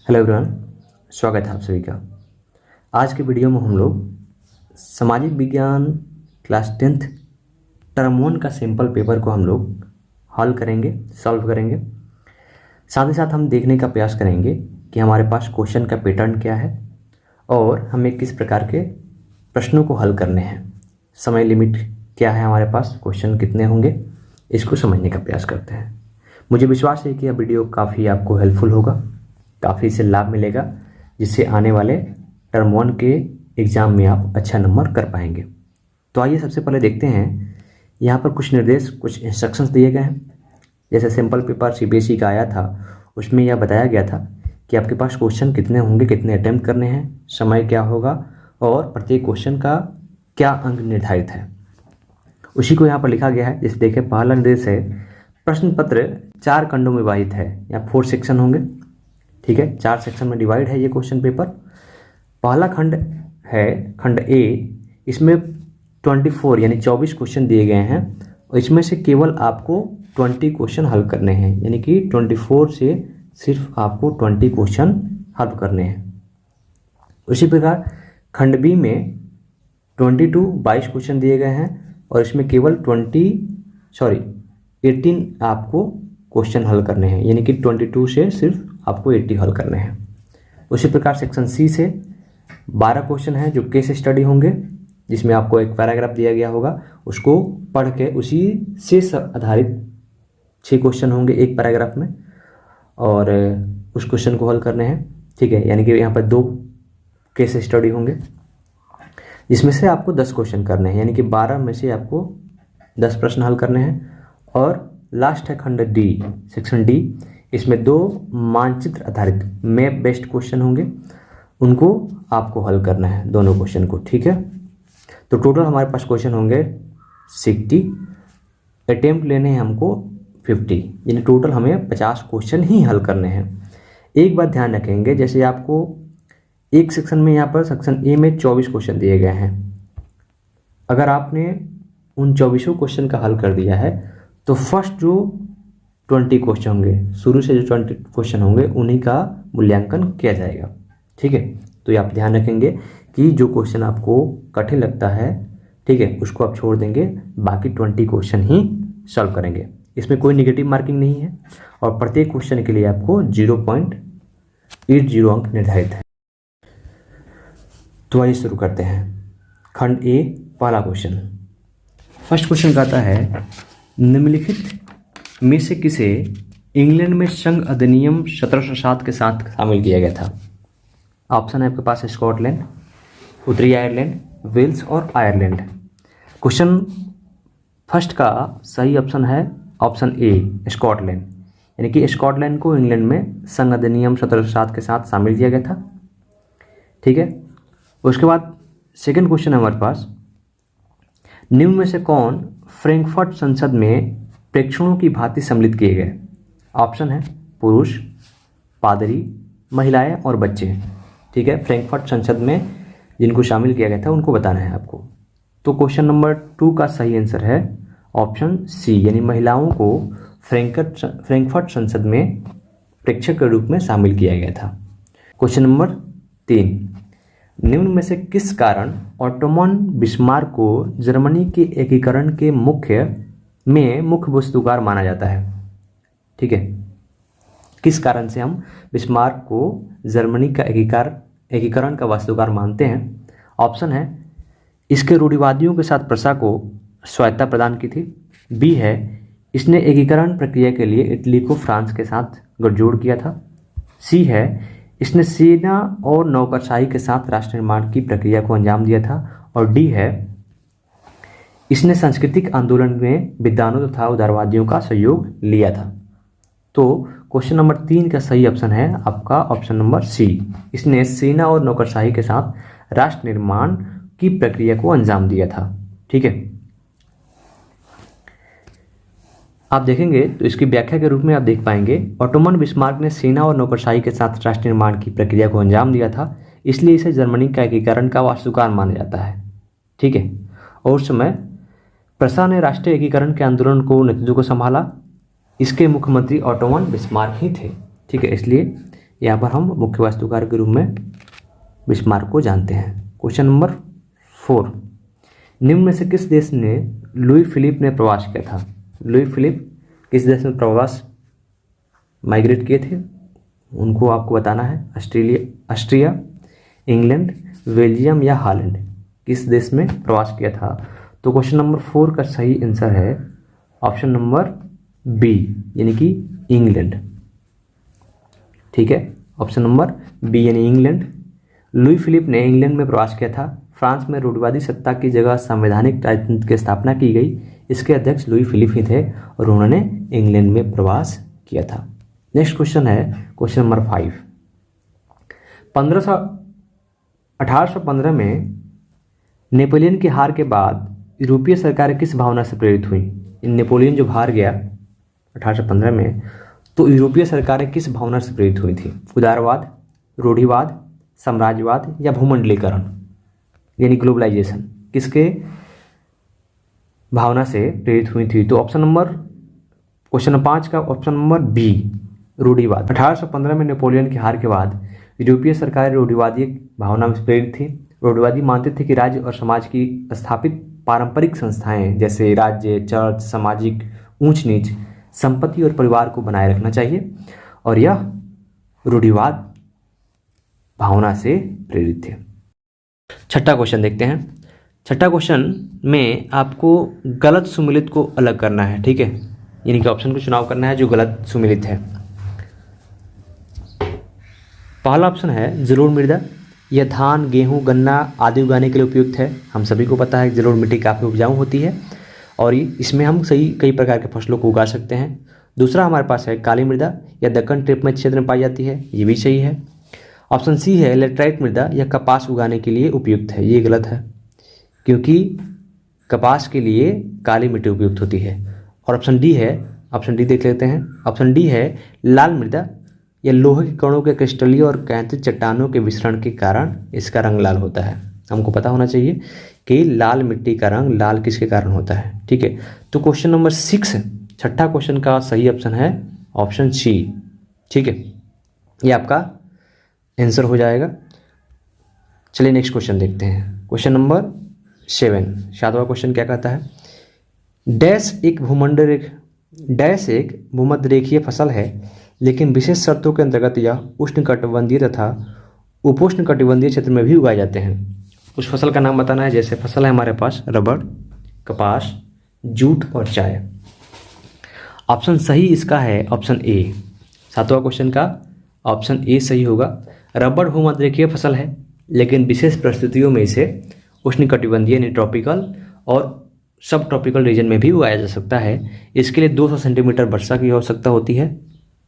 Hello everyone, स्वागत है आप सभी का। आज के वीडियो में हम लोग सामाजिक विज्ञान क्लास 10th टर्म 1 का सिंपल पेपर को हम लोग हल करेंगे, सॉल्व करेंगे। साथ ही साथ हम देखने का प्रयास करेंगे कि हमारे पास क्वेश्चन का पैटर्न क्या है और हमें किस प्रकार के प्रश्नों को हल करने हैं, समय लिमिट क्या है, हमारे पास क्वेश्चन कितने होंगे, इसको समझने का प्रयास करते हैं। मुझे विश्वास है कि यह वीडियो काफ़ी आपको हेल्पफुल होगा, काफ़ी से लाभ मिलेगा, जिससे आने वाले टर्म 1 के एग्ज़ाम में आप अच्छा नंबर कर पाएंगे। तो आइए सबसे पहले देखते हैं, यहाँ पर कुछ निर्देश, कुछ इंस्ट्रक्शंस दिए गए हैं। जैसे सिंपल पेपर सीबीएसई का आया था, उसमें यह बताया गया था कि आपके पास क्वेश्चन कितने होंगे, कितने अटैम्प्ट करने हैं, समय क्या होगा और प्रत्येक क्वेश्चन का क्या अंक निर्धारित है, उसी को यहाँ पर लिखा गया है। जैसे देखें, पहला निर्देश है, प्रश्न पत्र 4 खंडों में विभाजित है, या 4 सेक्शन होंगे। ठीक है, 4 सेक्शन में डिवाइड है ये क्वेश्चन पेपर। पहला खंड है खंड ए, इसमें 24 यानी 24 क्वेश्चन दिए गए हैं और इसमें से केवल आपको 20 क्वेश्चन हल करने हैं, यानी कि 24 से सिर्फ आपको 20 क्वेश्चन हल करने हैं। उसी प्रकार खंड बी में 22 क्वेश्चन दिए गए हैं और इसमें केवल 18 आपको क्वेश्चन हल करने हैं, यानी कि 22 से सिर्फ आपको 80 हल करने हैं। उसी प्रकार सेक्शन सी से 12 क्वेश्चन हैं जो केस स्टडी होंगे, जिसमें आपको एक पैराग्राफ दिया गया होगा, उसको पढ़ के उसी से आधारित 6 क्वेश्चन होंगे एक पैराग्राफ में और उस क्वेश्चन को हल करने हैं। ठीक है, यानी कि यहाँ पर 2 केस स्टडी होंगे, जिसमें से आपको 10 क्वेश्चन करने हैं, यानी कि 12 में से आपको 10 प्रश्न हल करने हैं। और लास्ट है खंड डी, सेक्शन डी, इसमें 2 मानचित्र आधारित मैप बेस्ड क्वेश्चन होंगे, उनको आपको हल करना है, दोनों क्वेश्चन को। ठीक है, तो टोटल हमारे पास क्वेश्चन होंगे 60, अटेम्प्ट लेने हैं हमको 50, यानी टोटल हमें 50 क्वेश्चन ही हल करने हैं। एक बात ध्यान रखेंगे, जैसे आपको एक सेक्शन में, यहाँ पर सेक्शन ए में 24 क्वेश्चन दिए गए हैं, अगर आपने उन 24 क्वेश्चन का हल कर दिया है तो फर्स्ट जो 20 क्वेश्चन होंगे, शुरू से जो 20 क्वेश्चन होंगे, उन्हीं का मूल्यांकन किया जाएगा। ठीक है, तो ये आप ध्यान रखेंगे कि जो क्वेश्चन आपको कठिन लगता है, ठीक है, उसको आप छोड़ देंगे, बाकी 20 क्वेश्चन ही सॉल्व करेंगे। इसमें कोई नेगेटिव मार्किंग नहीं है और प्रत्येक क्वेश्चन के लिए आपको 0.80 अंक निर्धारित है। तो आइए शुरू करते हैं। खंड ए, पहला क्वेश्चन। फर्स्ट क्वेश्चन कहता है, निम्नलिखित में से किसे इंग्लैंड में संघ अधिनियम 1707 के साथ शामिल किया गया था? ऑप्शन है आपके पास स्कॉटलैंड, उत्तरी आयरलैंड, वेल्स और आयरलैंड। क्वेश्चन फर्स्ट का सही ऑप्शन है ऑप्शन ए, स्कॉटलैंड, यानी कि स्कॉटलैंड को इंग्लैंड में संघ अधिनियम 1707 के साथ शामिल किया गया था। ठीक है, उसके बाद सेकंड क्वेश्चन है हमारे पास, निम्न में से कौन फ्रैंकफर्ट संसद में प्रेक्षणों की भांति सम्मिलित किए गए? ऑप्शन है पुरुष, पादरी, महिलाएं और बच्चे। ठीक है, फ्रैंकफर्ट संसद में जिनको शामिल किया गया था उनको बताना है आपको। तो क्वेश्चन नंबर 2 का सही आंसर है ऑप्शन सी, यानी महिलाओं को फ्रैंकफर्ट संसद में प्रेक्षक के रूप में शामिल किया गया था। क्वेश्चन नंबर 3, निम्न में से किस कारण ऑटोमन बिस्मार्क को जर्मनी के एकीकरण के मुख्य वस्तुकार माना जाता है? ठीक है, किस कारण से हम बिस्मार्क को जर्मनी का एकीकरण का वास्तुकार मानते हैं? ऑप्शन है, इसके रूढ़िवादियों के साथ प्रशा को स्वायत्तता प्रदान की थी। बी है, इसने एकीकरण प्रक्रिया के लिए इटली को फ्रांस के साथ गठजोड़ किया था। सी है, इसने सेना और नौकरशाही के साथ राष्ट्र निर्माण की प्रक्रिया को अंजाम दिया था। और डी है, इसने सांस्कृतिक आंदोलन में विद्वानों तथा उदारवादियों का सहयोग लिया था। तो क्वेश्चन नंबर 3 का सही ऑप्शन है आपका ऑप्शन नंबर सी, इसने सेना और नौकरशाही के साथ राष्ट्र निर्माण की प्रक्रिया को अंजाम दिया था। ठीक है, आप देखेंगे तो इसकी व्याख्या के रूप में आप देख पाएंगे, ऑटोमन बिस्मार्क ने सेना और नौकरशाही के साथ राष्ट्र निर्माण की प्रक्रिया को अंजाम दिया था, इसलिए इसे जर्मनी का एकीकरण का वास्तुकार माना जाता है। ठीक है, और उस समय प्रशा ने राष्ट्रीय एकीकरण के आंदोलन को नेतृत्व को संभाला, इसके मुख्यमंत्री ऑटोमन बिस्मार्क ही थे। ठीक है, इसलिए यहाँ पर हम मुख्य वास्तुकार के रूप में बिस्मार्क को जानते हैं। क्वेश्चन नंबर 4, निम्न में से किस देश ने लुई फिलिप ने प्रवास किया था? लुई फिलिप किस देश में प्रवास माइग्रेट किए थे? उनको आपको बताना है। ऑस्ट्रिया, इंग्लैंड, बेल्जियम या हॉलैंड, किस देश में प्रवास किया था? तो क्वेश्चन नंबर 4 का सही आंसर है ऑप्शन नंबर बी, यानी कि इंग्लैंड। ठीक है, ऑप्शन नंबर बी यानी इंग्लैंड। लुई फिलिप ने इंग्लैंड में प्रवास किया था। फ्रांस में रूढ़िवादी सत्ता की जगह संवैधानिक राजनीति की स्थापना की गई। इसके अध्यक्ष लुई फिलिप ही थे और उन्होंने इंग्लैंड में प्रवास किया था। नेक्स्ट क्वेश्चन है क्वेश्चन नंबर 5। 1815 में नेपोलियन की हार के बाद यूरोपीय सरकारें किस भावना से प्रेरित हुई? नेपोलियन जो हार गया 1815 में, तो यूरोपीय सरकारें किस भावना से प्रेरित हुई थी? उदारवाद, रूढ़िवाद, साम्राज्यवाद या भूमंडलीकरण यानी ग्लोबलाइजेशन, किसके भावना से प्रेरित हुई थी? तो ऑप्शन नंबर क्वेश्चन नंबर 5 का ऑप्शन नंबर बी, रूढ़िवाद। 1815 में नेपोलियन की हार के बाद यूरोपीय सरकारें रूढ़िवादी भावना में प्रेरित थी। रूढ़िवादी मानते थे कि राज्य और समाज की स्थापित पारंपरिक संस्थाएं जैसे राज्य, चर्च, सामाजिक ऊंच नीच, संपत्ति और परिवार को बनाए रखना चाहिए, और यह रूढ़िवाद भावना से प्रेरित थे। छठा क्वेश्चन देखते हैं। छठा क्वेश्चन में आपको गलत सुमेलित को अलग करना है। ठीक है, यानी कि ऑप्शन को चुनाव करना है जो गलत सुमेलित है। पहला ऑप्शन है जलोढ़ मृदा। यह धान, गेहूं, गन्ना आदि उगाने के लिए उपयुक्त है। हम सभी को पता है कि जलोढ़ मिट्टी काफ़ी उपजाऊ होती है और इसमें हम कई प्रकार के फसलों को उगा सकते हैं। दूसरा हमारे पास है काली मृदा। यह दक्कन ट्रेपमैच क्षेत्र में पाई जाती है, ये भी सही है। ऑप्शन सी है लेटराइट मृदा। यह कपास उगाने के लिए उपयुक्त है, ये गलत है क्योंकि कपास के लिए काली मिट्टी उपयुक्त होती है। और ऑप्शन डी है, ऑप्शन डी देख लेते हैं। ऑप्शन डी है लाल मृदा। यह लोहे के कणों के क्रिस्टलीय और कैंथिक चट्टानों के मिश्रण के कारण इसका रंग लाल होता है। हमको पता होना चाहिए कि लाल मिट्टी का रंग लाल किसके कारण होता है। ठीक है, तो क्वेश्चन नंबर 6, छठा क्वेश्चन का सही ऑप्शन है ऑप्शन सी। ठीक है, ये आपका आंसर हो जाएगा। चलिए नेक्स्ट क्वेश्चन देखते हैं। क्वेश्चन नंबर 7, 7वां क्वेश्चन क्या कहता है? डैश एक भूमध्य रेखीय फसल है, लेकिन विशेष शर्तों के अंतर्गत यह उष्णकटिबंधीय तथा उपोष्णकटिबंधीय क्षेत्र में भी उगाए जाते हैं। उस फसल का नाम बताना है। जैसे फसल है हमारे पास रबड़, कपास, जूट और चाय। ऑप्शन सही इसका है ऑप्शन ए। 7वां क्वेश्चन का ऑप्शन ए सही होगा। रबड़ भूमध्य रेखीय फसल है, लेकिन विशेष परिस्थितियों में इसे उष्णकटिबंधीय यानी ट्रॉपिकल और सब ट्रॉपिकल रीजन में भी उगाया जा सकता है। इसके लिए 200 सेंटीमीटर वर्षा की आवश्यकता होती है।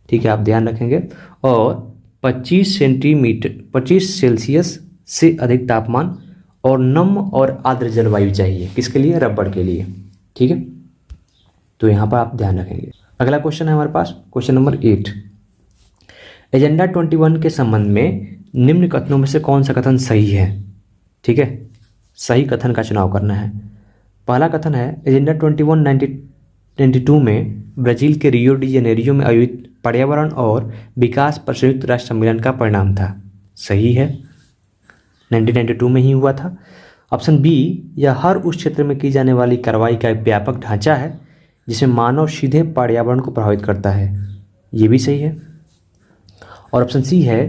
ठीक है, आप ध्यान रखेंगे। और 25 सेल्सियस से अधिक तापमान और नम और आर्द्र जलवायु चाहिए। किसके लिए? रबड़ के लिए। ठीक है, तो यहाँ पर आप ध्यान रखेंगे। अगला क्वेश्चन है हमारे पास क्वेश्चन नंबर 8। एजेंडा 21 के संबंध में निम्न कथनों में से कौन सा कथन सही है? ठीक है, सही कथन का चुनाव करना है। पहला कथन है एजेंडा 21 1992 में ब्राज़ील के रियो डी जेनेरियो में आयोजित पर्यावरण और विकास पर संयुक्त राष्ट्र सम्मेलन का परिणाम था। सही है, 1992 में ही हुआ था। ऑप्शन बी, यह हर उस क्षेत्र में की जाने वाली कार्रवाई का एक व्यापक ढांचा है जिसमें मानव सीधे पर्यावरण को प्रभावित करता है। ये भी सही है। और ऑप्शन सी है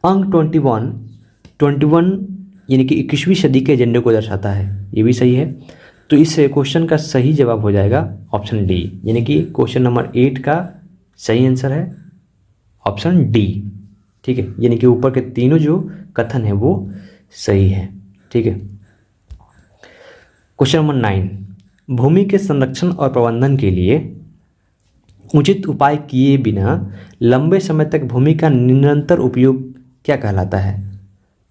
अंक 21 यानी कि 21वीं सदी के एजेंडे को दर्शाता है। ये भी सही है। तो इस क्वेश्चन का सही जवाब हो जाएगा ऑप्शन डी, यानी कि क्वेश्चन नंबर 8 का सही आंसर है ऑप्शन डी। ठीक है, यानी कि ऊपर के तीनों जो कथन है वो सही है। ठीक है, क्वेश्चन नंबर 9, भूमि के संरक्षण और प्रबंधन के लिए उचित उपाय किए बिना लंबे समय तक भूमि का निरंतर उपयोग क्या कहलाता है?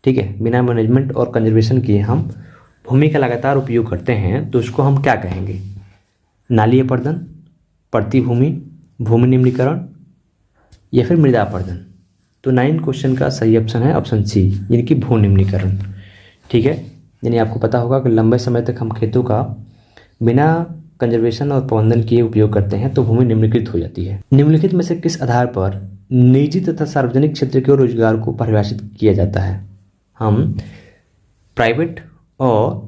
ठीक है, बिना मैनेजमेंट और कंजर्वेशन किए हम भूमि का लगातार उपयोग करते हैं तो उसको हम क्या कहेंगे? नालीय अपरदन, पड़ती भूमि, भूमि निम्नीकरण या फिर मृदा अपरदन। तो 9 क्वेश्चन का सही ऑप्शन है ऑप्शन सी, यानी कि भू निम्नीकरण। ठीक है, यानी आपको पता होगा कि लंबे समय तक हम खेतों का बिना कंजर्वेशन और प्रबंधन किए उपयोग करते हैं तो भूमि निम्नीकृत हो जाती है। निम्नलिखित में से किस आधार पर निजी तथा सार्वजनिक क्षेत्र के रोजगार को परिभाषित किया जाता है? हम प्राइवेट और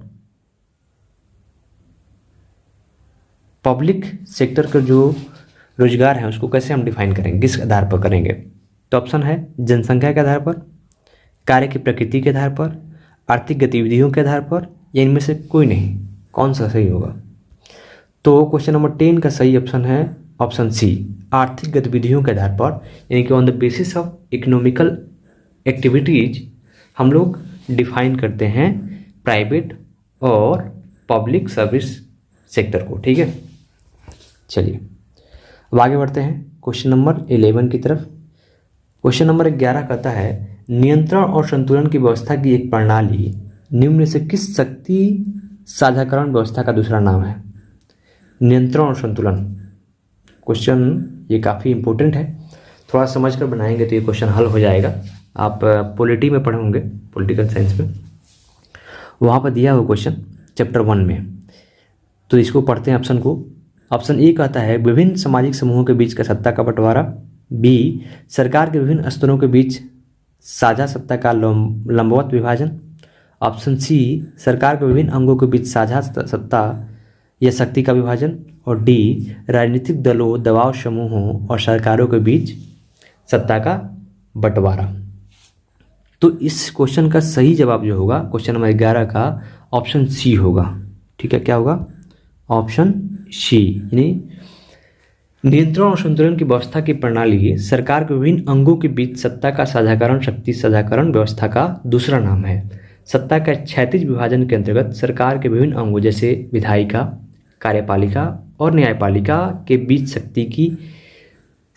पब्लिक सेक्टर का जो रोजगार है उसको कैसे हम डिफाइन करेंगे, किस आधार पर करेंगे? तो ऑप्शन है जनसंख्या के आधार पर, कार्य की प्रकृति के आधार पर, आर्थिक गतिविधियों के आधार पर, या इनमें से कोई नहीं। कौन सा सही होगा? तो क्वेश्चन नंबर 10 का सही ऑप्शन है ऑप्शन सी, आर्थिक गतिविधियों के आधार पर, यानी कि on the basis of economical activities हम लोग डिफाइन करते हैं प्राइवेट और पब्लिक सर्विस सेक्टर को। ठीक है, चलिए अब आगे बढ़ते हैं क्वेश्चन नंबर 11 की तरफ। क्वेश्चन नंबर 11 कहता है नियंत्रण और संतुलन की व्यवस्था की एक प्रणाली निम्न से किस शक्ति साझाकरण व्यवस्था का दूसरा नाम है? नियंत्रण और संतुलन क्वेश्चन ये काफ़ी इंपॉर्टेंट है, थोड़ा समझ कर बनाएंगे तो ये क्वेश्चन हल हो जाएगा। आप पॉलिटी में पढ़े होंगे, पॉलिटिकल साइंस में, वहाँ पर दिया हुआ क्वेश्चन चैप्टर 1 में, तो इसको पढ़ते हैं ऑप्शन को। ऑप्शन ए कहता है विभिन्न सामाजिक समूहों के बीच का सत्ता का बंटवारा, बी सरकार के विभिन्न स्तरों के बीच साझा सत्ता का लंबवत विभाजन, ऑप्शन सी सरकार के विभिन्न अंगों के बीच साझा सत्ता या शक्ति का विभाजन, और डी राजनीतिक दलों, दबाव समूहों और सरकारों के बीच सत्ता का बंटवारा। तो इस क्वेश्चन का सही जवाब जो होगा क्वेश्चन नंबर 11 का ऑप्शन सी होगा। ठीक है, क्या होगा? ऑप्शन सी, यानी नियंत्रण और संतुलन की व्यवस्था की प्रणाली सरकार के विभिन्न अंगों के बीच सत्ता का साझाकरण, शक्ति साझाकरण व्यवस्था का दूसरा नाम है। सत्ता का क्षैतिज विभाजन के अंतर्गत सरकार के विभिन्न अंगों जैसे विधायिका, कार्यपालिका और न्यायपालिका के बीच शक्ति की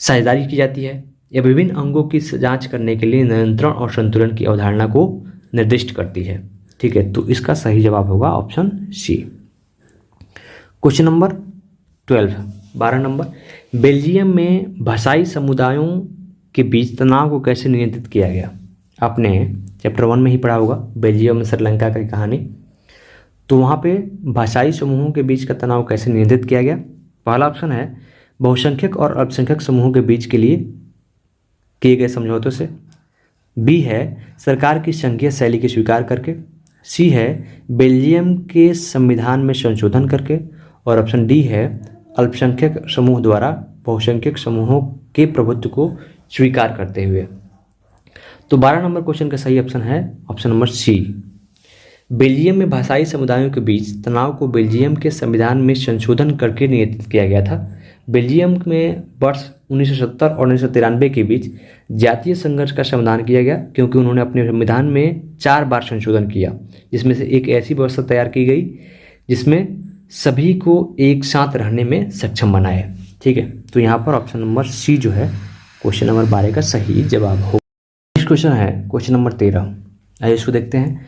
साझेदारी की जाती है। यह विभिन्न अंगों की जांच करने के लिए नियंत्रण और संतुलन की अवधारणा को निर्दिष्ट करती है। ठीक है, तो इसका सही जवाब होगा option C. Question number 12 number, Belgium में भाषाई समुदायों के बीच तनाव को कैसे नियंत्रित किया गया? आपने चैप्टर 1 में ही पढ़ा होगा बेल्जियम में श्रीलंका की कहानी। तो वहाँ पे भाषाई समूहों के बीच का तनाव कैसे नियंत्रित किया गया? पहला ऑप्शन है बहुसंख्यक और अल्पसंख्यक समूहों के बीच के लिए किए गए समझौतों से, बी है सरकार की संघीय शैली के स्वीकार करके, सी है बेल्जियम के संविधान में संशोधन करके, और ऑप्शन डी है अल्पसंख्यक समूह द्वारा बहुसंख्यक समूहों के प्रभुत्व को स्वीकार करते हुए। तो 12 नंबर क्वेश्चन का सही ऑप्शन है ऑप्शन नंबर सी। बेल्जियम में भाषाई समुदायों के बीच तनाव को बेल्जियम के संविधान में संशोधन करके नियंत्रित किया गया था। बेल्जियम में वर्ष 1970 और 1993 के बीच जातीय संघर्ष का समाधान किया गया, क्योंकि उन्होंने अपने संविधान में 4 बार संशोधन किया, जिसमें से एक ऐसी व्यवस्था तैयार की गई जिसमें सभी को एक साथ रहने में सक्षम बनाए। ठीक है, तो यहाँ पर ऑप्शन नंबर सी जो है क्वेश्चन नंबर 12 का सही जवाब हो। नेक्स्ट क्वेश्चन है क्वेश्चन नंबर 13। आइए इसको देखते हैं।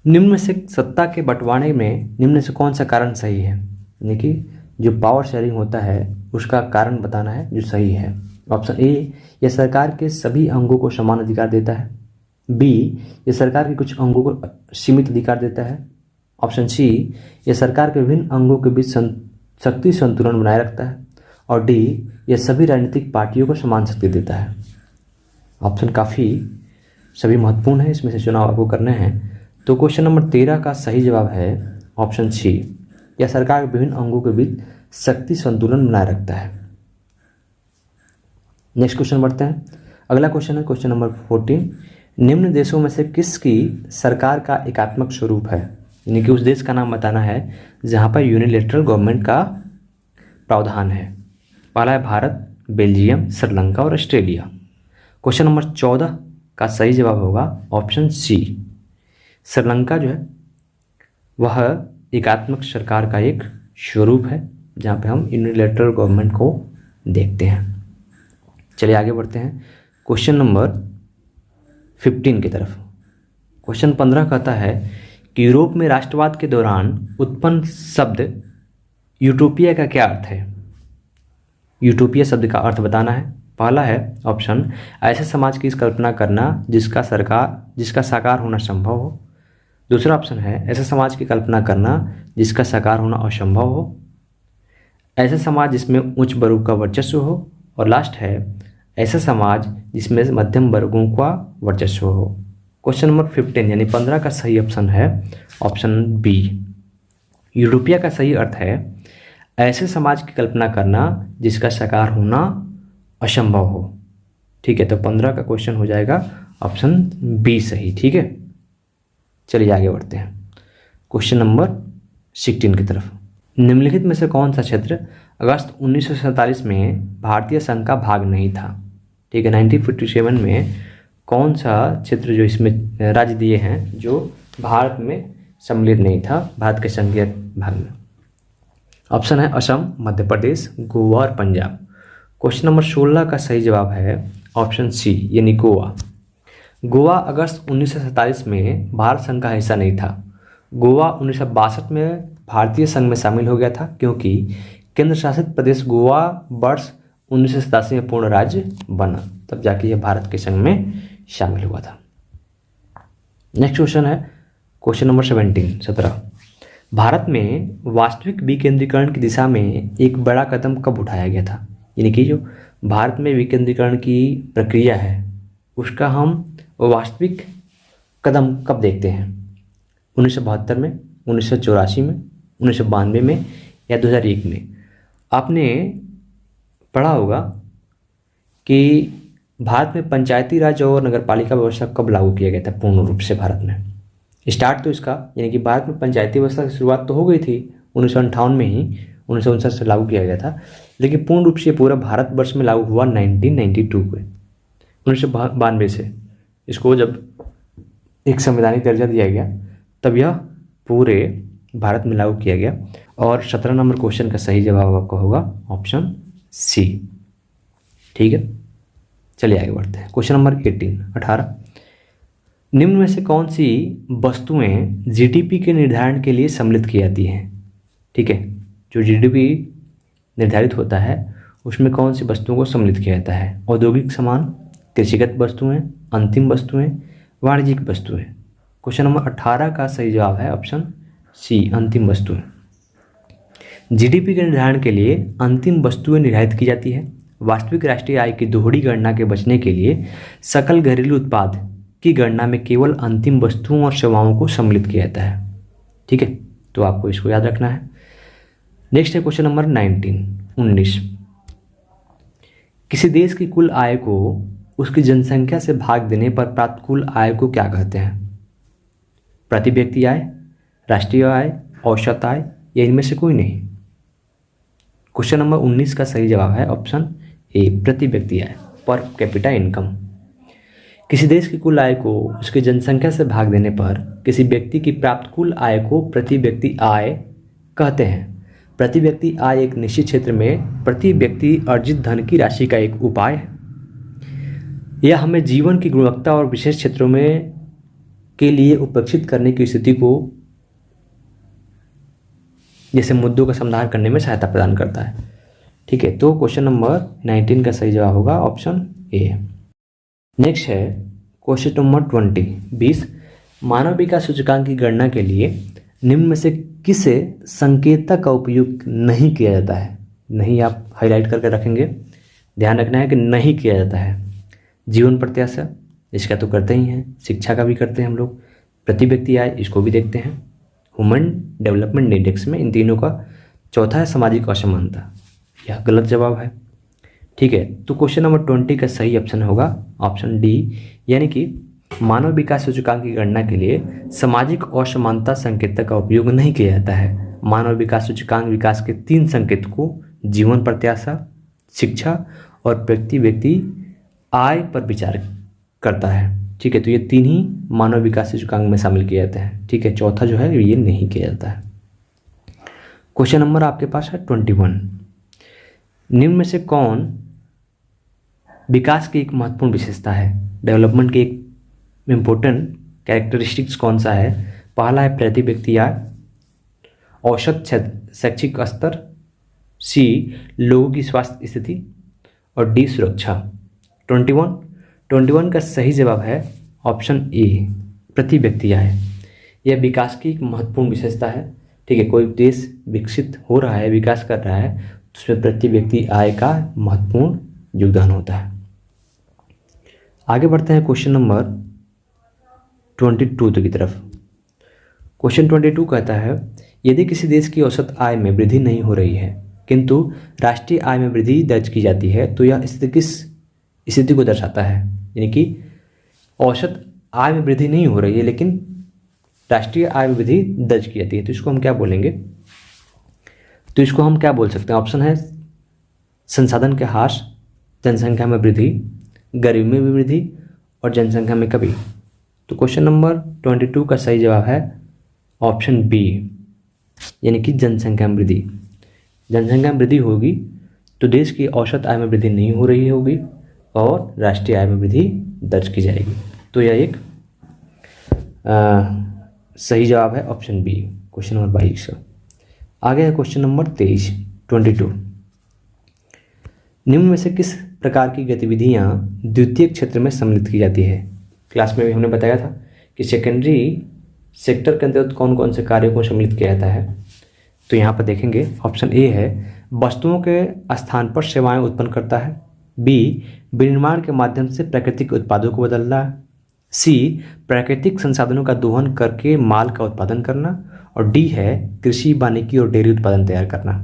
निम्न में से सत्ता के बंटवारे में निम्न से कौन सा कारण सही है? यानी कि जो पावर शेयरिंग होता है उसका कारण बताना है जो सही है। ऑप्शन ए, यह सरकार के सभी अंगों को समान अधिकार देता है, बी यह सरकार के कुछ अंगों को सीमित अधिकार देता है, ऑप्शन सी यह सरकार के विभिन्न अंगों के बीच शक्ति संतुलन बनाए रखता है, और डी यह सभी राजनीतिक पार्टियों को समान शक्ति देता है। ऑप्शन काफ़ी सभी महत्वपूर्ण है, इसमें से चुनाव आपको करने हैं। तो क्वेश्चन नंबर 13 का सही जवाब है ऑप्शन सी, यह सरकार के विभिन्न अंगों के बीच शक्ति संतुलन बनाए रखता है। नेक्स्ट क्वेश्चन बढ़ते हैं। अगला क्वेश्चन है क्वेश्चन नंबर 14। निम्न देशों में से किसकी सरकार का एकात्मक स्वरूप है? यानी कि उस देश का नाम बताना है जहाँ पर यूनिलैटरल गवर्नमेंट का प्रावधान है। पहला है भारत, बेल्जियम, श्रीलंका और ऑस्ट्रेलिया। क्वेश्चन नंबर 14 का सही जवाब होगा ऑप्शन सी। श्रीलंका जो है वह एकात्मक सरकार का एक स्वरूप है जहाँ पे हम यूनिलैटरल गवर्नमेंट को देखते हैं। चलिए आगे बढ़ते हैं क्वेश्चन नंबर 15 की तरफ। क्वेश्चन 15 कहता है कि यूरोप में राष्ट्रवाद के दौरान उत्पन्न शब्द यूटोपिया का क्या अर्थ है? यूटोपिया शब्द का अर्थ बताना है। पहला है ऑप्शन ऐसे समाज की कल्पना करना जिसका साकार होना संभव हो। दूसरा ऑप्शन है ऐसे समाज की कल्पना करना जिसका साकार होना असंभव हो। ऐसे समाज जिसमें उच्च वर्ग का वर्चस्व हो। और लास्ट है ऐसा समाज जिसमें मध्यम वर्गों का वर्चस्व हो। क्वेश्चन नंबर 15 यानी 15 का सही ऑप्शन है ऑप्शन बी। यूटोपिया का सही अर्थ है ऐसे समाज की कल्पना करना जिसका साकार होना असंभव हो। ठीक है, तो 15 का क्वेश्चन हो जाएगा ऑप्शन बी सही। ठीक है, चलिए आगे बढ़ते हैं क्वेश्चन नंबर 16 की तरफ। निम्नलिखित में से कौन सा क्षेत्र अगस्त 1947 में भारतीय संघ का भाग नहीं था। ठीक है, 1947 में कौन सा क्षेत्र जो इसमें राज्य दिए हैं जो भारत में सम्मिलित नहीं था, भारत के संघीय भाग में। ऑप्शन है असम, मध्य प्रदेश, गोवा और पंजाब। क्वेश्चन नंबर 16 का सही जवाब है ऑप्शन सी यानी गोवा। गोवा अगस्त 1947 में भारत संघ का हिस्सा नहीं था। गोवा 1962 में भारतीय संघ में शामिल हो गया था क्योंकि केंद्र शासित प्रदेश गोवा वर्ष 1987 में पूर्ण राज्य बना, तब जाके यह भारत के संघ में शामिल हुआ था। नेक्स्ट क्वेश्चन है क्वेश्चन नंबर 17। भारत में वास्तविक विकेंद्रीकरण की दिशा में एक बड़ा कदम कब उठाया गया था। यानी कि जो भारत में विकेंद्रीकरण की प्रक्रिया है उसका हम वास्तविक कदम कब देखते हैं। 1972 में, 1984 में, 1992 में या 2001 में। आपने पढ़ा होगा कि भारत में पंचायती राज और नगरपालिका व्यवस्था कब लागू किया गया था पूर्ण रूप से भारत में। स्टार्ट तो इसका यानी कि भारत में पंचायती व्यवस्था की शुरुआत तो हो गई थी 1958 में ही, 1959 से लागू किया गया था, लेकिन पूर्ण रूप से पूरा भारतवर्ष में लागू हुआ 1992 को, 1992 से। इसको जब एक संवैधानिक दर्जा दिया गया तब यह पूरे भारत में लागू किया गया। और 17 नंबर क्वेश्चन का सही जवाब आपका होगा ऑप्शन सी। ठीक है, चलिए आगे बढ़ते हैं क्वेश्चन नंबर 18। निम्न में से कौन सी वस्तुएं जीडीपी के निर्धारण के लिए सम्मिलित की जाती हैं। ठीक है, जो जीडीपी निर्धारित होता है उसमें कौन सी वस्तुओं को सम्मिलित किया जाता है। औद्योगिक सामान, कृषिगत वस्तुएं, अंतिम वस्तुएं, वाणिज्यिक वस्तुएं। क्वेश्चन नंबर 18 का सही जवाब है ऑप्शन सी अंतिम वस्तुएं। जीडीपी के निर्धारण के लिए अंतिम वस्तुएं निर्धारित की जाती है। वास्तविक राष्ट्रीय आय की दोहरी गणना के बचने के लिए सकल घरेलू उत्पाद की गणना में केवल अंतिम वस्तुओं और सेवाओं को सम्मिलित किया जाता है। ठीक है, तो आपको इसको याद रखना है। नेक्स्ट है क्वेश्चन नंबर 19। किसी देश की कुल आय को उसकी जनसंख्या से भाग देने पर प्राप्त कुल आय को क्या कहते हैं। प्रति व्यक्ति आय, राष्ट्रीय आय, औसत आय या इनमें से कोई नहीं। क्वेश्चन नंबर 19 का सही जवाब है ऑप्शन ए प्रति व्यक्ति आय, पर कैपिटा इनकम। किसी देश की कुल आय को उसकी जनसंख्या से भाग देने पर किसी व्यक्ति की प्राप्त कुल आय को प्रति व्यक्ति आय कहते हैं। प्रति व्यक्ति आय एक निश्चित क्षेत्र में प्रति व्यक्ति अर्जित धन की राशि का एक उपाय है। यह हमें जीवन की गुणवत्ता और विशेष क्षेत्रों में के लिए उपेक्षित करने की स्थिति को जैसे मुद्दों का समाधान करने में सहायता प्रदान करता है। ठीक है, तो क्वेश्चन नंबर 19 का सही जवाब होगा ऑप्शन ए। नेक्स्ट है क्वेश्चन नंबर 20। मानव विकास सूचकांक की गणना के लिए निम्न में से किस संकेतक का उपयोग नहीं किया जाता है। नहीं आप हाईलाइट करके रखेंगे, ध्यान रखना है कि नहीं किया जाता है। जीवन प्रत्याशा, इसका तो करते ही हैं, शिक्षा का भी करते हैं हम लोग, प्रति व्यक्ति आय इसको भी देखते हैं, ह्यूमन डेवलपमेंट इंडेक्स में इन तीनों का। चौथा है सामाजिक असमानता, यह गलत जवाब है। ठीक है, तो क्वेश्चन नंबर 20 का सही ऑप्शन होगा ऑप्शन डी, यानी कि मानव विकास सूचकांक की गणना के लिए सामाजिक असमानता संकेतक का उपयोग नहीं किया जाता है। मानव विकास सूचकांक विकास के 3 संकेतकों जीवन प्रत्याशा, शिक्षा और प्रति व्यक्ति आय पर विचार करता है। ठीक है, तो ये 3 ही मानव विकास सूचकांक में शामिल किए जाते हैं। ठीक है, चौथा जो है ये नहीं किया जाता है। क्वेश्चन नंबर आपके पास है 21। निम्न में से कौन विकास की एक महत्वपूर्ण विशेषता है। डेवलपमेंट की एक इम्पोर्टेंट कैरेक्टरिस्टिक्स कौन सा है। पहला है प्रति व्यक्ति आय, औसत शैक्षिक स्तर, सी लोगों की स्वास्थ्य स्थिति और डी सुरक्षा। 21 का सही जवाब है ऑप्शन ए प्रति व्यक्ति आय। यह विकास की एक महत्वपूर्ण विशेषता है। ठीक है, कोई देश विकसित हो रहा है, विकास कर रहा है, तो उसमें प्रति व्यक्ति आय का महत्वपूर्ण योगदान होता है। आगे बढ़ते हैं क्वेश्चन नंबर 22 की तरफ। क्वेश्चन 22 कहता है, यदि किसी देश की औसत आय में वृद्धि नहीं हो रही है किंतु राष्ट्रीय आय में वृद्धि दर्ज की जाती है तो यह स्थिति किस स्थिति को दर्शाता है? यानी कि औसत आय में वृद्धि नहीं हो रही है लेकिन राष्ट्रीय आय में वृद्धि दर्ज की जाती है, तो इसको हम क्या बोलेंगे? तो इसको हम क्या बोल सकते हैं? ऑप्शन है संसाधन के ह्रास, जनसंख्या में वृद्धि, गरीबी में वृद्धि और जनसंख्या में कमी। तो क्वेश्चन नंबर 22 का सही जवाब है ऑप्शन बी, यानी कि जनसंख्या में वृद्धि। जनसंख्या में वृद्धि होगी तो देश की औसत आय में वृद्धि नहीं हो रही होगी और राष्ट्रीय आय में वृद्धि दर्ज की जाएगी। तो यह एक सही जवाब है ऑप्शन बी, क्वेश्चन नंबर 22 का। आगे है क्वेश्चन नंबर 22। निम्न में से किस प्रकार की गतिविधियां द्वितीयक क्षेत्र में सम्मिलित की जाती है? क्लास में भी हमने बताया था कि सेकेंडरी सेक्टर के अंतर्गत कौन कौन से कार्यों को सम्मिलित किया जाता है। तो यहाँ पर देखेंगे ऑप्शन ए है वस्तुओं के स्थान पर सेवाएं उत्पन्न करता है, बी विनिर्माण के माध्यम से प्राकृतिक उत्पादों को बदलना, सी प्राकृतिक संसाधनों का दोहन करके माल का उत्पादन करना और डी है कृषि, वानिकी और डेयरी उत्पादन तैयार करना।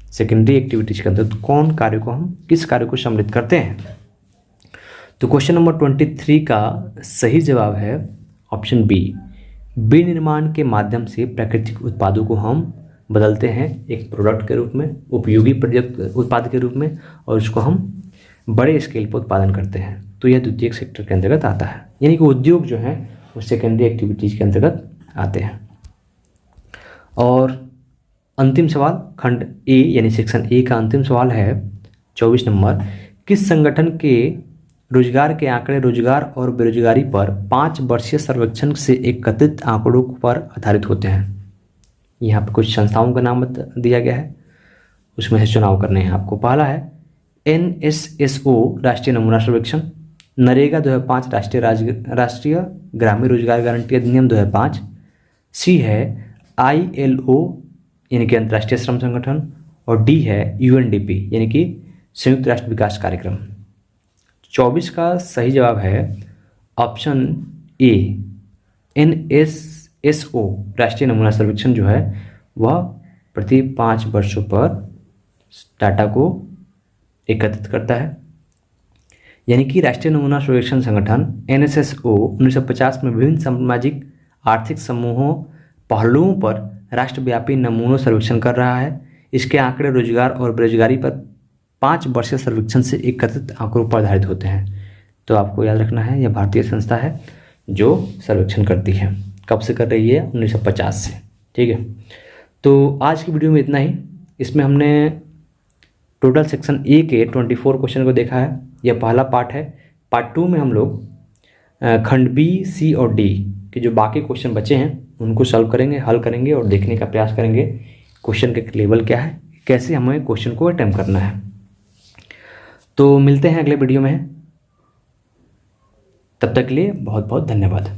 सेकेंडरी एक्टिविटीज के अंतर्गत कौन कार्य को हम किस कार्य को सम्मिलित करते हैं? तो क्वेश्चन नंबर 23 का सही जवाब है ऑप्शन बी, विनिर्माण के माध्यम से प्राकृतिक उत्पादों को हम बदलते हैं एक प्रोडक्ट के रूप में, उपयोगी उत्पाद के रूप में, और उसको हम बड़े स्केल पर उत्पादन करते हैं। तो यह द्वितीयक सेक्टर के अंतर्गत आता है, यानी कि उद्योग जो है वो सेकेंडरी एक्टिविटीज के अंतर्गत आते हैं। और अंतिम सवाल खंड ए यानी सेक्शन ए का अंतिम सवाल है 24 नंबर, किस संगठन के रोजगार के आंकड़े रोजगार और बेरोजगारी पर 5 वर्षीय सर्वेक्षण से एकत्रित आंकड़ों पर आधारित होते हैं? यहाँ पर कुछ संस्थाओं का नाम दिया गया है, उसमें से चुनाव करने हैं आपको। पहला है NSSO राष्ट्रीय नमूना सर्वेक्षण, नरेगा 2005 राष्ट्रीय ग्रामीण रोजगार गारंटी अधिनियम 2005, सी है ILO यानी कि अंतर्राष्ट्रीय श्रम संगठन, और डी है UNDP यानी कि संयुक्त राष्ट्र विकास कार्यक्रम। 24 का सही जवाब है ऑप्शन ए, NSSO राष्ट्रीय नमूना सर्वेक्षण जो है वह प्रति 5 वर्षों पर डाटा को एकत्रित करता है। यानी कि राष्ट्रीय नमूना सर्वेक्षण संगठन NSSO 1950 में विभिन्न सामाजिक आर्थिक समूहों पहलुओं पर राष्ट्रव्यापी नमूनों सर्वेक्षण कर रहा है। इसके आंकड़े रोजगार और बेरोजगारी पर 5 वर्षीय सर्वेक्षण से एकत्रित आंकड़ों पर आधारित होते हैं। तो आपको याद रखना है यह भारतीय संस्था है जो सर्वेक्षण करती है। कब से कर रही है? 1950 से। ठीक है, तो आज की वीडियो में इतना ही। इसमें हमने टोटल सेक्शन ए के 24 क्वेश्चन को देखा है, यह पहला पार्ट है। पार्ट 2 में हम लोग खंड बी, सी और डी के जो बाकी क्वेश्चन बचे हैं उनको सॉल्व करेंगे, हल करेंगे और देखने का प्रयास करेंगे क्वेश्चन के लेवल क्या है, कैसे हमें क्वेश्चन को अटेम्प्ट करना है। तो मिलते हैं अगले वीडियो में, तब तक के लिए बहुत बहुत धन्यवाद।